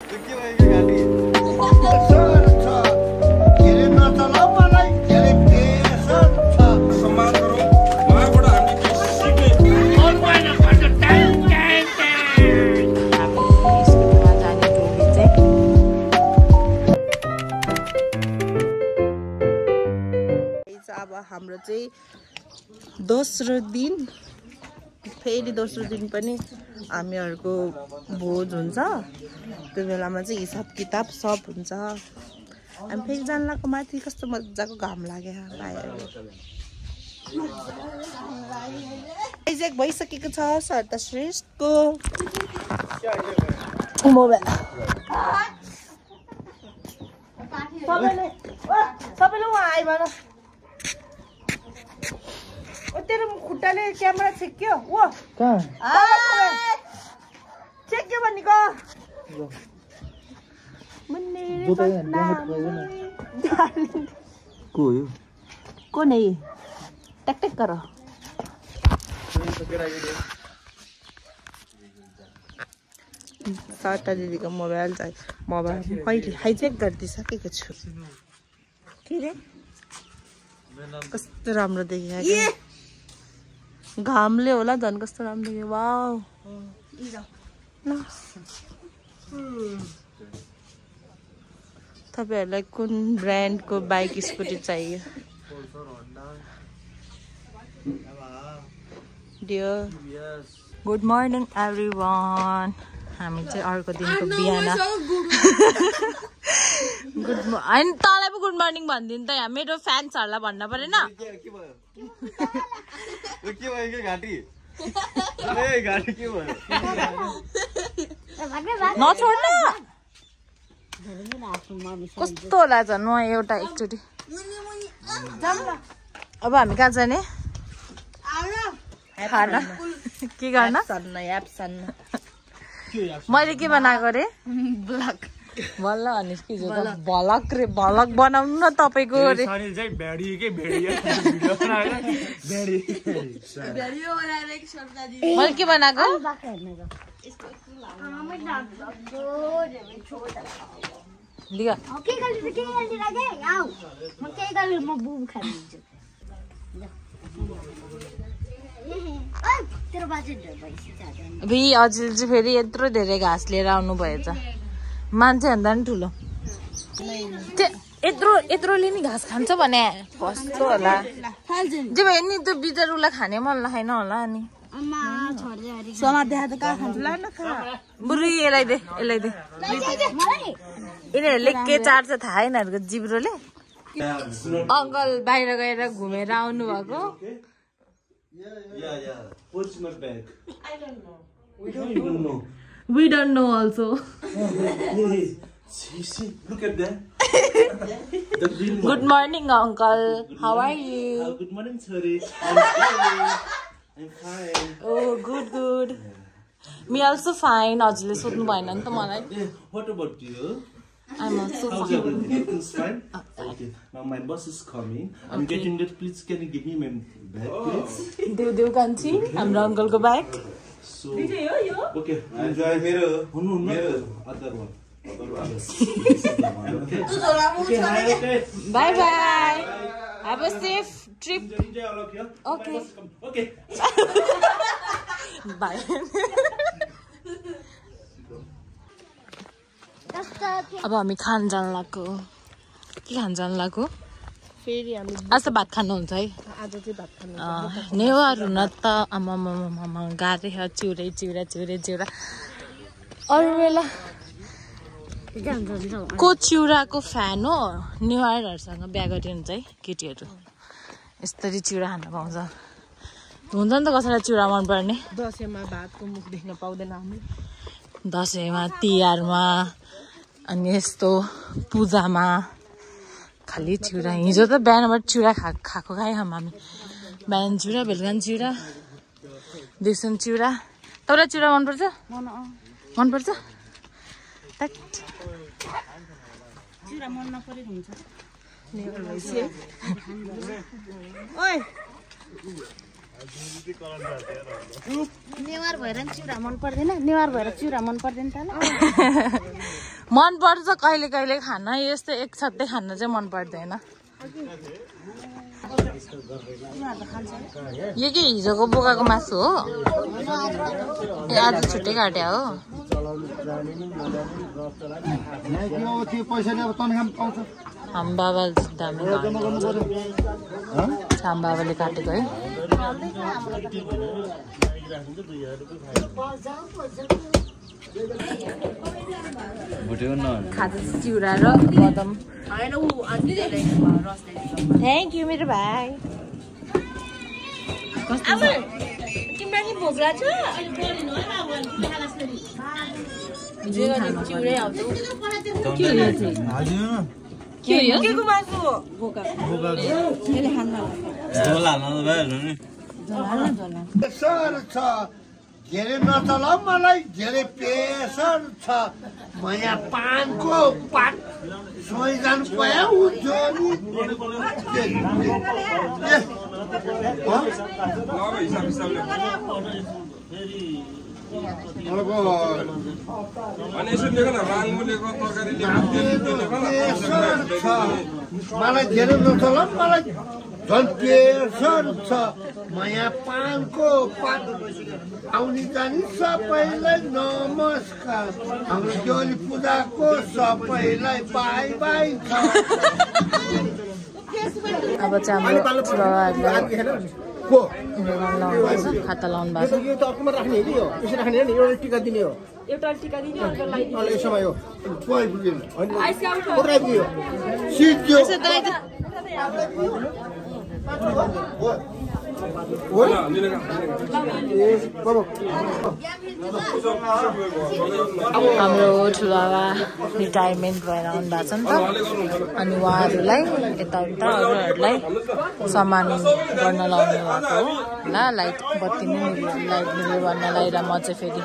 अब हाम्रो चाहिँ दोस्रो दिन फेरि दोस्रो दिन पनि हामीहरूको भोज हुन्छ त्यो बेलामा चाहिँ हिसाब किताब सब हुन्छ हामी फेरि जानलाको माथि कस्तो मजाको घाम लाग्यो आइजेक भइसकेको छ सरता श्रेष्ठको मोबाइल सबैले उहाँ आइभन तेरो खुट्टाले क्यामेरा छेक्यो ओ छेक्यो भनेको को नै टक टक गर सरता दिदीको मोबाइल चाहिँ मोबाइल मैले हाइजेक गरिदिइसकेको छु के रे कस्तो राम्रो देखियो घामले होला झन् कस्तो राम्रो देखियो वाउ तपाईहरुलाई कुन ब्रान्डको बाइक स्कुटी चाहियो डियर गुड मर्निङ एभ्रीवन हामी चाहिँ अर्को दिनको बिहान गुड होइन तँलाई पो गुड मर्निङ भनिदिनु त यहाँ मेरो फ्यान्सहरूलाई भन्न परेन नछोड्न कस्तो होला झन् म एउटा एकचोटि अब हामी कहाँ जाने खाना के गर्न मैले के बनाएको अरे ब्लग बल्ल अनि भलक रे भलक बनाउनु न तपाईको रे मैले के बनाएको अझै चाहिँ फेरि यत्रो धेरै घाँस लिएर आउनु भएछ मान्छे भन्दा नि ठुलो यत्रोले नि घाँस खान्छ भने कस्तो होला जे भयो नि त्यो बिचरुलाई खाने मन लाग्दैन होला अनि बुढी यसलाई दे यिनीहरूले के चार्छ थाहा यिनीहरूको जिब्रोले अङ्कल बाहिर गएर घुमेर आउनु भएको We don't know also. Look at that. Good morning, uncle. How are you? Good morning, sorry. I'm fine. Oh, good. Me also fine. Ajle sodnu bhaina ni ta malai. What about you? I'm also How's fine. everything? Everything's fine? Okay. Now my boss is coming. I'm getting that. Please, can you give me my bag, please? Dew kanchi. Hamro uncle ko bag. So, okay. Enjoy Mero. Other one. Okay. Bye bye. Have a safe trip. Enjoy all of you. Okay. Okay. Bye. अब हामी खान जान लाग्यो के खान जान लाग्यो फेरि हामी आज त भात खानुहुन्छ है आज चाहिँ भात खानु नेवार हुन त आमामामा गाह्रै छ चिउरा अरू बेला को चिउराको फ्यान हो नेवारहरूसँग बिहा गरी हुन्छ है केटीहरू यसरी चिउरा खान पाउँछ हुन्छ नि त कसैलाई चिउरा मनपर्ने दसैँमा भातको मुख देख्न पाउँदैन हामी दसैँमा तिहारमा अनि यस्तो पूजामा खाली चिउरा हिजो त बिहानबाट चिउरा खाएको खायौँ हामी बिहान चिउरा बेलुका चिउरा दिउँसो चिउरा तपाईँलाई चिउरा मनपर्छ मनपर्छ चिउरा मन नपरेको हुन्छ नेवार भएर चिउरा मन पर्दैन नेवार भएर चिउरा मन पर्दैन त मन पर्छ कहिले कहिले खान यस्तो एकछट्टै खान चाहिँ मन पर्दैन यो के हिजोको बोकाको मासु हो ए आज छुट्टै काट्या हो हाम बाबा दामी हाम बाबाले काटेको है खाजा चिउरा र बदम थ्याङ्क यू मेरो भाइ तिम्रो नि भोग्ला छ चिउरै आउँछ के हो के को मासु हो बोका त्यसले खान झोला हाल्नु भएन नि प्रेसर छ धेरै नचल मलाई धेरै प्रेसर छ म यहाँ पानको पात सोही जानु पर्यो उठ्यो मलाई धेरै नचल मलाई झन् प्रेसर छ म यहाँ पानको पात आउने जाने सबैलाई नमस्कार हाम्रो देउली पूजाको सबैलाई बाई बाई छ अब चाहिँ हाम्रो खाता लाउनु भएको यो त अर्कोमा राख्ने नि हो यसरी राख्ने नि एउटा टिका दिने हो एउटा टिका दिने अर्को लाइट यसो भयो कोही पुग्दैन पुराइदियो सिद्धो हाम्रो ठुलाबा रिटायरमेन्ट भएर आउनु भएको छ नि त अनि उहाँहरूलाई यताउता अरूहरूलाई सम्मान गर्न लाउनु भएको हो ल लाइट बत्ती नै लाइट मिल्यो भन्नलाई र म चाहिँ फेरि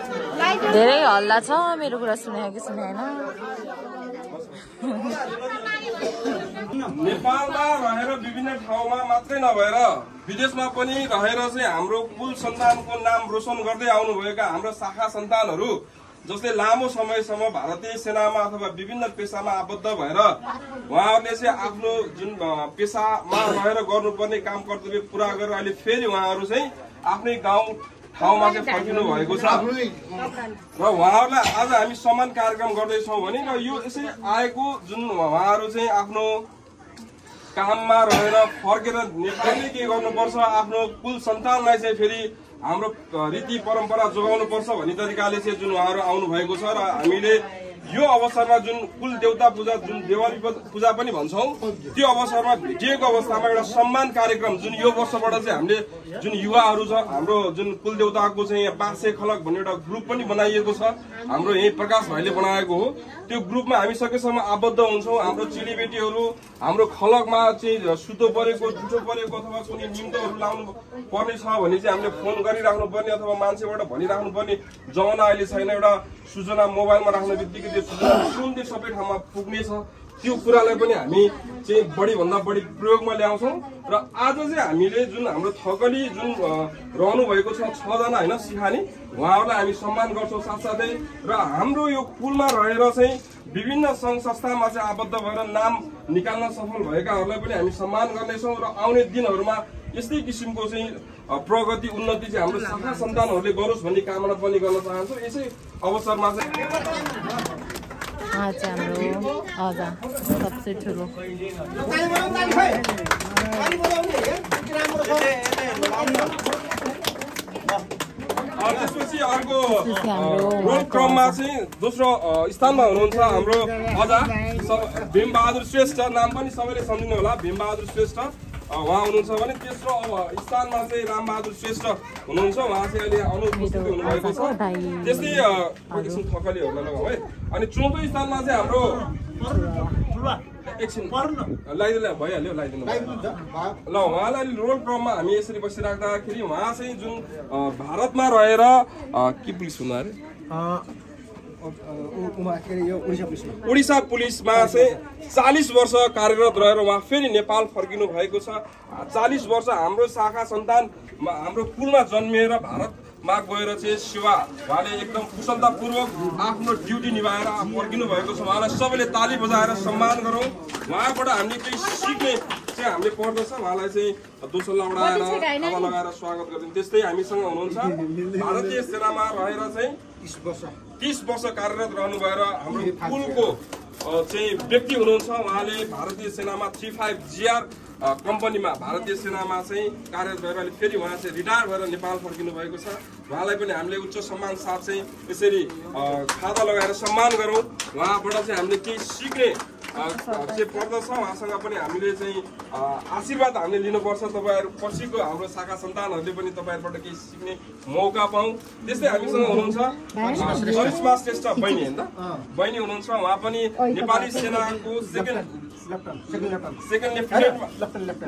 धेरै हल्ला छ मेरो कुरा सुने कि सुने होइन नेपालमा रहेर विभिन्न ठाउँमा मात्रै नभएर विदेशमा पनि रहेर चाहिँ हाम्रो कुल सन्तानको नाम रोशन गर्दै आउनुभएका हाम्रो शाखा सन्तानहरू जसले लामो समयसम्म भारतीय सेनामा अथवा विभिन्न पेसामा आबद्ध भएर उहाँहरूले चाहिँ आफ्नो जुन पेसामा रहेर गर्नुपर्ने काम कर्तव्य पूरा गरेर अहिले फेरि उहाँहरू चाहिँ आफ्नै गाउँ ठाउँमा चाहिँ फर्किनु भएको छ र उहाँहरूलाई आज हामी सम्मान कार्यक्रम गर्दैछौँ भने र यो यसै आएको जुन उहाँहरू चाहिँ आफ्नो काममा रहेर फर्केर नेपालले के गर्नुपर्छ आफ्नो कुल सन्तानलाई चाहिँ फेरि हाम्रो रीति परम्परा जोगाउनु पर्छ भन्ने तरिकाले चाहिँ जुन उहाँहरू आउनु भएको छ र हामीले यो अवसरमा जुन कुल देवता पूजा जुन देवाली पूजा पनि भन्छौं त्यो अवसरमा भेटिएको अवस्थामा एउटा सम्मान कार्यक्रम जुन यो वर्षबाट चाहिँ हामीले जुन युवाहरू छ हाम्रो जुन कुल देवताको चाहिँ 500 खलक भन्ने एउटा ग्रुप पनि बनाइएको छ हाम्रो यही प्रकाश भाइले बनाएको हो त्यो ग्रुपमा हामी सकेसम्म आबद्ध हुन्छौं हाम्रो चेलीबेटीहरू हाम्रो खलकमा चाहिँ सुतो परेको जुठो परेको अथवा कुनै निम्तोहरू लाउनु पर्ने छ भने चाहिँ हामीले फोन गरिराख्नु पर्ने अथवा मान्छेबाट भनिराख्नु पर्ने जमाना अहिले छैन एउटा सूचना मोबाइलमा राख्ने बित्तिकै त्यो सूचना तुरुन्तै सबै ठाउँमा पुग्नेछ त्यो कुरालाई पनि हामी चाहिँ बढी भन्दा बढी प्रयोगमा ल्याउँछौं र आज चाहिँ हामीले जुन हाम्रो थकली जुन रहनु भएको छ 6 जना हैन सिखानी उहाँहरूलाई हामी सम्मान गर्छौं साथसाथै र हाम्रो यो कुलमा रहेर चाहिँ विभिन्न संघ संस्थामा चाहिँ आबद्ध भएर नाम निकाल्न सफल भएकाहरूलाई पनि हामी सम्मान गर्नेछौं र आउने दिनहरुमा यस्तै किसिमको चाहिँ प्रगति उन्नति चाहिँ हाम्रो शाखा सन्तानहरूले गरोस् भन्ने कामना पनि गर्न चाहन्छु यसै अवसरमा चाहिँ हाम्रो आजा सबसे ठुलो त्यसपछि अर्को रोल क्रममा चाहिँ दोस्रो स्थानमा हुनुहुन्छ हाम्रो अजा भीमबहादुर श्रेष्ठ नाम पनि सबैले सम्झिनु होला भीमबहादुर श्रेष्ठ उहाँ हुनुहुन्छ भने तेस्रो स्थानमा चाहिँ रामबहादुर श्रेष्ठ हुनुहुन्छ उहाँ चाहिँ अहिले अनुपस्थित हुनुभएको छ त्यस्तै एकछिन थकलीहरूलाई लगाउँ है अनि चौथो स्थानमा चाहिँ हाम्रो एकछिन भइहाल्यो लगाइदिनु ल उहाँलाई रोल क्रममा हामी यसरी बसिराख्दाखेरि उहाँ चाहिँ जुन भारतमा रहेर के पुलिस हुनु अरे उडिसा पुलिसमा चाहिँ 40 वर्ष कार्यरत रहेर उहाँ फेरि नेपाल फर्किनु भएको छ 40 वर्ष हाम्रो शाखा सन्तान हाम्रो कुलमा जन्मिएर भारत मा गएर चाहिँ सेवा उहाँले एकदम कुशलतापूर्वक आफ्नो ड्युटी निभाएर फर्किनु भएको छ। उहाँलाई सबैले ताली बजाएर सम्मान गरौँ। उहाँबाट हामीले केही सिक्ने चाहिँ हामीले पर्दछ। उहाँलाई चाहिँ दोसल्ला उडाएर ताला लगाएर स्वागत गरिदिउँ। त्यस्तै हामीसँग हुनुहुन्छ भारतीय सेनामा रहेर चाहिँ 30 वर्ष कार्यरत रहनु भएर हाम्रो कुलको चाहिँ व्यक्ति हुनुहुन्छ। उहाँले भारतीय सेनामा 35GR कम्पनीमा भारतीय सेनामा चाहिँ कार्यरत भएर अहिले फेरि उहाँ चाहिँ रिटायर भएर नेपाल फर्किनु भएको छ। उहाँलाई पनि हामीले उच्च सम्मान साथ चाहिँ यसरी खादा लगाएर सम्मान गरौँ। उहाँबाट चाहिँ हामीले केही सिक्ने चाहिँ पर्दछ। उहाँसँग पनि हामीले चाहिँ आशीर्वाद हामीले लिनुपर्छ। तपाईँहरू पछिको हाम्रो शाखा सन्तानहरूले पनि तपाईँहरूबाट केही सिक्ने मौका पाऊँ। त्यस्तै हामीसँग हुनुहुन्छ करिश्मा श्रेष्ठ बहिनी होइन त, बहिनी हुनुहुन्छ। उहाँ पनि नेपाली सेनाको सेकेन्ड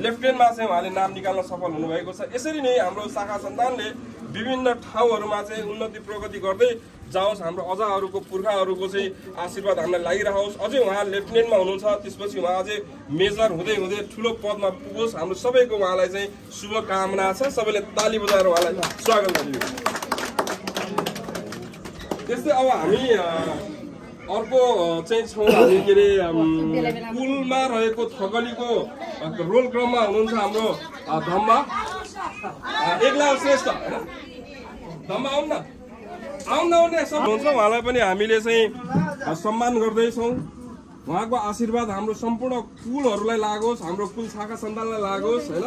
लेफ्टेनेन्टमा चाहिँ उहाँले नाम निकाल्न सफल हुनुभएको छ। यसरी नै हाम्रो शाखा सन्तानले विभिन्न ठाउँहरूमा चाहिँ उन्नति प्रगति गर्दै जाओस्। हाम्रो अजाहरूको पुर्खाहरूको चाहिँ आशीर्वाद हामीलाई लागिरहोस्। अझै उहाँ लेफ्टेनेन्टमा हुनुहुन्छ, त्यसपछि उहाँ अझै मेजर हुँदै हुँदै ठुलो पदमा पुगोस्। हाम्रो सबैको उहाँलाई चाहिँ शुभकामना छ। सबैले ताली बजाएर उहाँलाई स्वागत गरिदियो। त्यस्तै अब हामी अर्को चाहिँ छौँ हामी के अरे कुलमा रहेको थगलीको रोल क्रममा हुनुहुन्छ हाम्रो धम्मा एकलाल श्रेष्ठ होइन, धम्मा आउनु सब हुन्छ। उहाँलाई पनि हामीले चाहिँ सम्मान गर्दैछौँ। उहाँको आशीर्वाद हाम्रो सम्पूर्ण कुलहरूलाई लागोस्, हाम्रो कुल शाखा सन्तानलाई लागोस् होइन,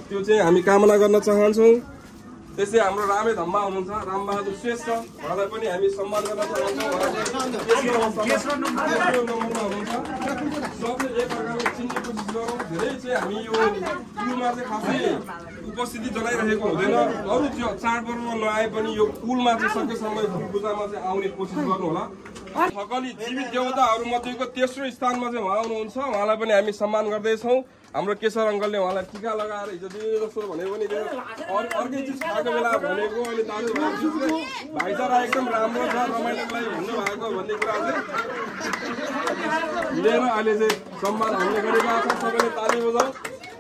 त्यो चाहिँ हामी कामना गर्न चाहन्छौँ। त्यस्तै हाम्रो रामे धम्मा हुनुहुन्छ, रामबहादुर श्रेष्ठ, उहाँलाई पनि हामी सम्मान गर्न चाहन्छौँ। हुनुहुन्छ सबले एक प्रकारले चिन्ने कोसिस गरौँ। धेरै चाहिँ हामी यो कुलमा चाहिँ खासै उपस्थिति जनाइरहेको हुँदैन। अरू त्यो चाडपर्वमा नआए पनि यो कुलमा चाहिँ सकेसम्म कुल पूजामा चाहिँ आउने कोसिस गर्नु होला। थकली जीवित देवताहरू मध्येको तेस्रो स्थानमा चाहिँ उहाँ हुनुहुन्छ। उहाँलाई पनि हामी सम्मान गर्दैछौँ। हाम्रो केशर अङ्कलले उहाँलाई टिका लगाएर हिजो दिने जस्तो भनेको पनि अर्कै चिज खाएको बेला भनेको अहिले दाजु भाइचारा एकदम राम्रो छ, रमाइलोको लागि भन्नुभएको भन्ने कुरा चाहिँ लिएर अहिले चाहिँ सम्मान हामीले गरेका छौँ। सबैले ताली बजाउँ।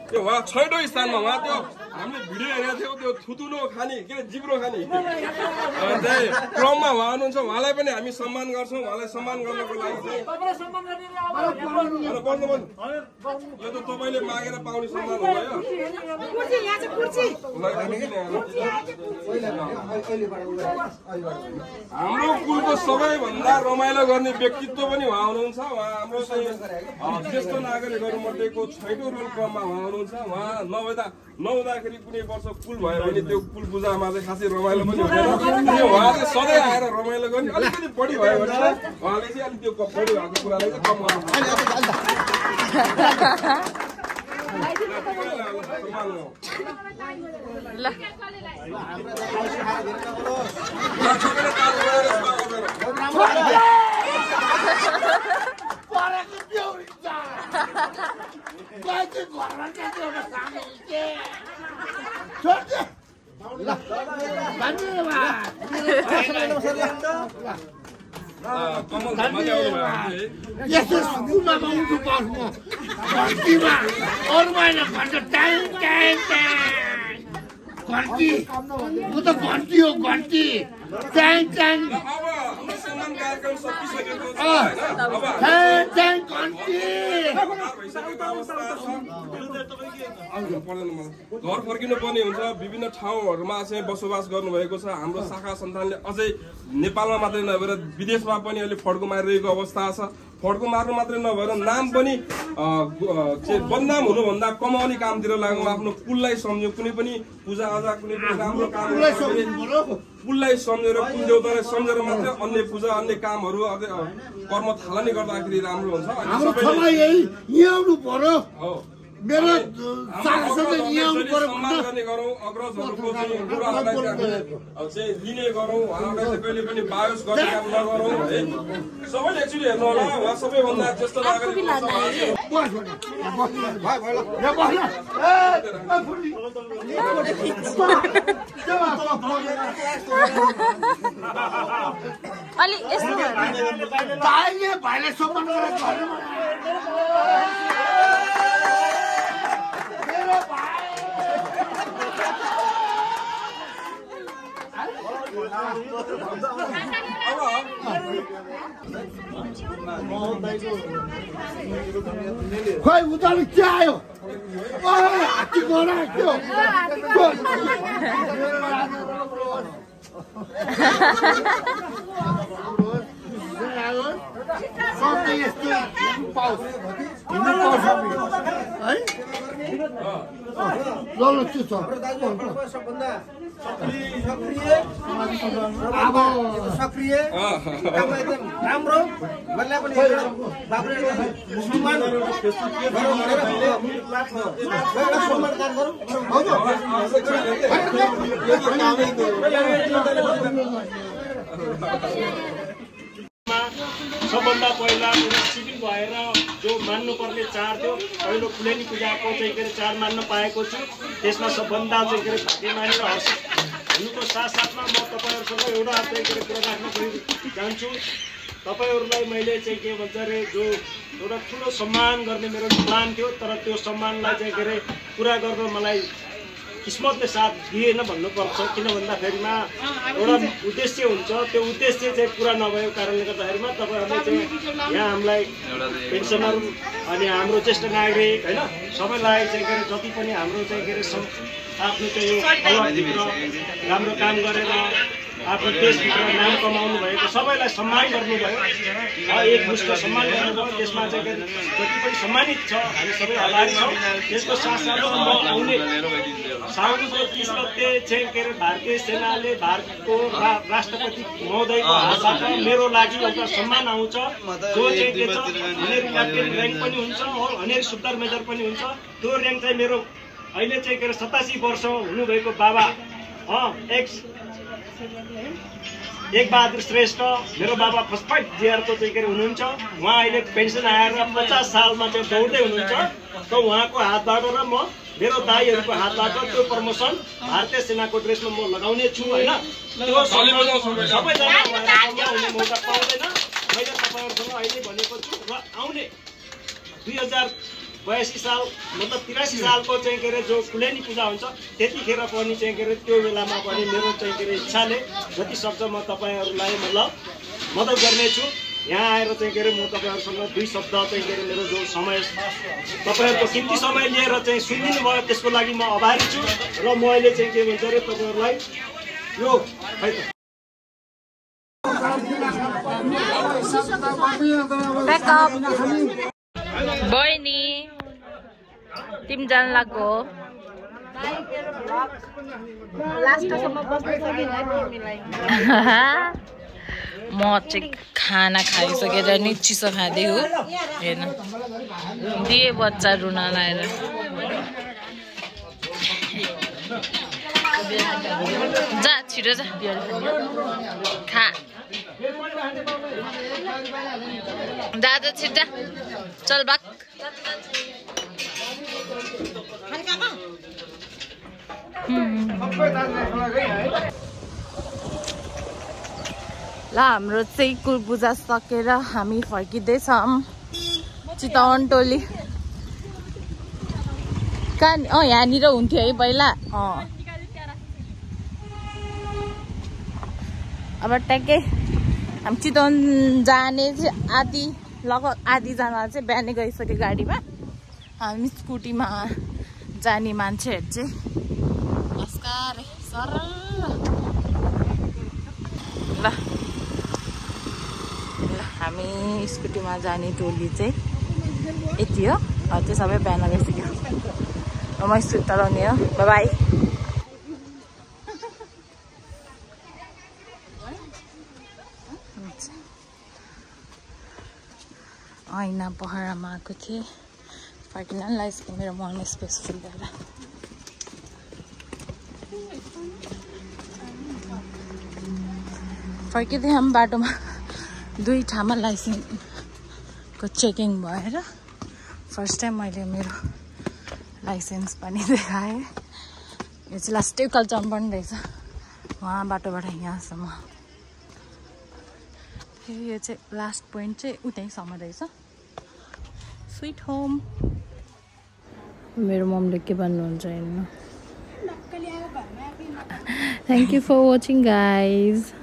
त्यो उहाँ 6औं स्थानमा, उहाँ त्यो हामीले भिडियो हेरेको थियौँ, त्यो थुतुलो खाने के अरे जिब्रो खाने चाहिँ क्रममा उहाँ हुनुहुन्छ। उहाँलाई पनि हामी सम्मान गर्छौँ। उहाँलाई सम्मान गर्नको लागि चाहिँ यो त तपाईँले मागेर पाउने सम्मान हो। हाम्रो कुलको सबैभन्दा रमाइलो गर्ने व्यक्तित्व पनि उहाँ हुनुहुन्छ। उहाँ हाम्रो चाहिँ ज्येष्ठ नागरिकहरू मध्येको 6औं रोल क्रममा उहाँ हुनुहुन्छ। उहाँ नहुँदाखेरि कुनै वर्ष कुल भयो भने त्यो कुल पूजामा चाहिँ खासै रमाइलो पनि हुँदैन। उहाँ चाहिँ सधैँ आएर रमाइलो गर्ने, अलिकति बढी भयो भने उहाँले चाहिँ अलिक त्यो बढी भएको कुरालाई चाहिँ कम गर्नु। यस्तो स्कुलमा आउनु पर्छ घन्टीमा अरू महिना भन्छ टाइम टाइम घन्टी म त घन्टी हो घन्टी टाइम टाइम घर फर्किनु पर्ने हुन्छ। विभिन्न ठाउँहरूमा चाहिँ बसोबास गर्नुभएको छ। हाम्रो शाखा सन्तानले अझै नेपालमा मात्रै नभएर विदेशमा पनि अहिले फड्को मारिरहेको अवस्था छ। फड्को मार्नु मात्रै नभएर नाम पनि बदनाम हुनुभन्दा कमाउने कामतिर लागौँ। आफ्नो कुललाई सम्झौँ। कुनै पनि पूजा आजा कुनै पनि राम्रो काम कुललाई सम्झेर कुल देवतालाई सम्झेर मात्रै अन्य पूजा अन्य कामहरू कर्म थालनी गर्दाखेरि राम्रो हुन्छ। मेरो सम्मान गर्ने गरौँ। अग्रजहरूको चाहिँ लिने गरौँ। उहाँलाई चाहिँ कहिले पनि बायोस गर्ने काम नगरौँ है। सबैले एक्चुअली हेर्नु होला, उहाँ सबैभन्दा ज्येष्ठ नागरिक भाइले सम्मान गरेर खोइ उताले के आयो हात्ती घोडा त्यो सबै यस्तो पाउँछ हिँड्नु पाउँछ है ल त्यो छ अब सक्रिय एकदम राम्रो भन्ने पनि बाबुले सम्मान सबभन्दा पहिला सिभिल भएर जो मान्नुपर्ने चाड थियो पहिलो कुलेनी पूजाको चाहिँ के अरे चाड मान्न पाएको छु। त्यसमा सबभन्दा चाहिँ के अरे भाग्यमानी र हर्षित हुनुको साथसाथमा म तपाईँहरूसँग एउटा चाहिँ के अरे कुरा राख्न चाहन्छु। तपाईँहरूलाई मैले चाहिँ के भन्छ अरे जो एउटा ठुलो सम्मान गर्ने मेरो प्लान थियो, तर त्यो सम्मानलाई चाहिँ के अरे पुरा गर्न मलाई किस्मतले साथ दिएन भन्नुपर्छ। किन भन्दाखेरिमा एउटा उद्देश्य हुन्छ, त्यो उद्देश्य चाहिँ पुरा नभएको कारणले गर्दाखेरिमा तपाईँहरूले चाहिँ यहाँ हामीलाई पेन्सनर अनि हाम्रो ज्येष्ठ नागरिक होइन सबैलाई चाहिँ के अरे जति पनि हाम्रो चाहिँ के अरे आफ्नो चाहिँ यो राम्रो काम गरेर आफ्नो देशभित्र नाम कमाउनु भएको सबैलाई सम्मान गर्नुभयो, एकमुष्ट सम्मान गर्नुभयो। त्यसमा चाहिँ जति पनि सम्मानित छ हामी सबै आभारी छौँ। त्यसको साथसाथमा म आउने साउनको 30 गते चाहिँ के अरे भारतीय सेनाले भारतको राष्ट्रपति महोदयको हातबाट मेरो लागि एउटा सम्मान आउँछ, जो चाहिँ के छ अनेरी क्याप्टेन ऱ्याङ्क पनि हुन्छ और अनेरी सुब्दार मेजर पनि हुन्छ। त्यो ऱ्याङ्क चाहिँ मेरो अहिले चाहिँ के अरे 87 वर्ष हुनुभएको बाबा एक बहादुर श्रेष्ठ मेरो बाबा फर्स्ट फाइट जिआरको चाहिँ के अरे हुनुहुन्छ। उहाँ अहिले पेन्सन आएर 50 सालमा चाहिँ दौड्दै हुनुहुन्छ। त उहाँको हातबाट र म मेरो दाईहरूको हातबाट त्यो प्रमोसन भारतीय सेनाको ड्रेसमा म लगाउने छु होइन। त्यो सबैजना हुने मौका पाउँदैन। मैले तपाईँहरूसँग अहिले भनेको छु र आउने 2082 साल मतलब 83 सालको चाहिँ के अरे जो कुलेनी पूजा हुन्छ त्यतिखेर पनि चाहिँ के अरे त्यो बेलामा पनि मेरो चाहिँ के अरे इच्छाले जति सक्छ म तपाईँहरूलाई मतलब मद्दत गर्नेछु। यहाँ आएर चाहिँ के अरे म तपाईँहरूसँग 2 शब्द चाहिँ के अरे मेरो जो समय तपाईँहरूको किम्ती समय लिएर चाहिँ सुनिदिनु भयो त्यसको लागि म आभारी छु। र म अहिले चाहिँ के भन्छ अरे तपाईँहरूलाई यो खै त बहिनी तिमी जान लाग्यो म चाहिँ खाना खाइसकेर नि चिसो खाँदै हो हेर्न दिए बच्चा रुन लाएर जा छिटो जा खा दादा छिट्टा चल बाक ल हाम्रो चाहिँ कुल पूजा सकेर हामी फर्किँदैछौँ चितवन टोली कहाँ यहाँनिर हुन्थ्यो है पहिला अब ट्याक्कै हामी चितवन जाने चाहिँ लगभग आधीजना चाहिँ बिहानै गइसक्यो गाडीमा। हामी स्कुटीमा जाने मान्छेहरू चाहिँ अस्कारे सरल ल हामी स्कुटीमा जाने टोली चाहिँ यति हो। त्यो सबै बिहान गइसक्यो। म स्कुटी चलाउने हो। बाई ऐना पहरामा आएको थिएँ फर्किन लाइसक्यो मेरो मन स्पेस फिल गरेर। फर्किँदै हामी बाटोमा 2 ठाउँमा लाइसेन्सको चेकिङ भएर फर्स्ट टाइम मैले मेरो लाइसेन्स पनि देखाएँ। यो चाहिँ लास्टै कल्चर पनि रहेछ वहाँ बाटोबाट यहाँसम्म। फेरि यो चाहिँ लास्ट पोइन्ट चाहिँ उतैसम्म रहेछ स्विट होम। मेरो मम्मीले के भन्नुहुन्छ हेर्नु Thank you for watching, guys.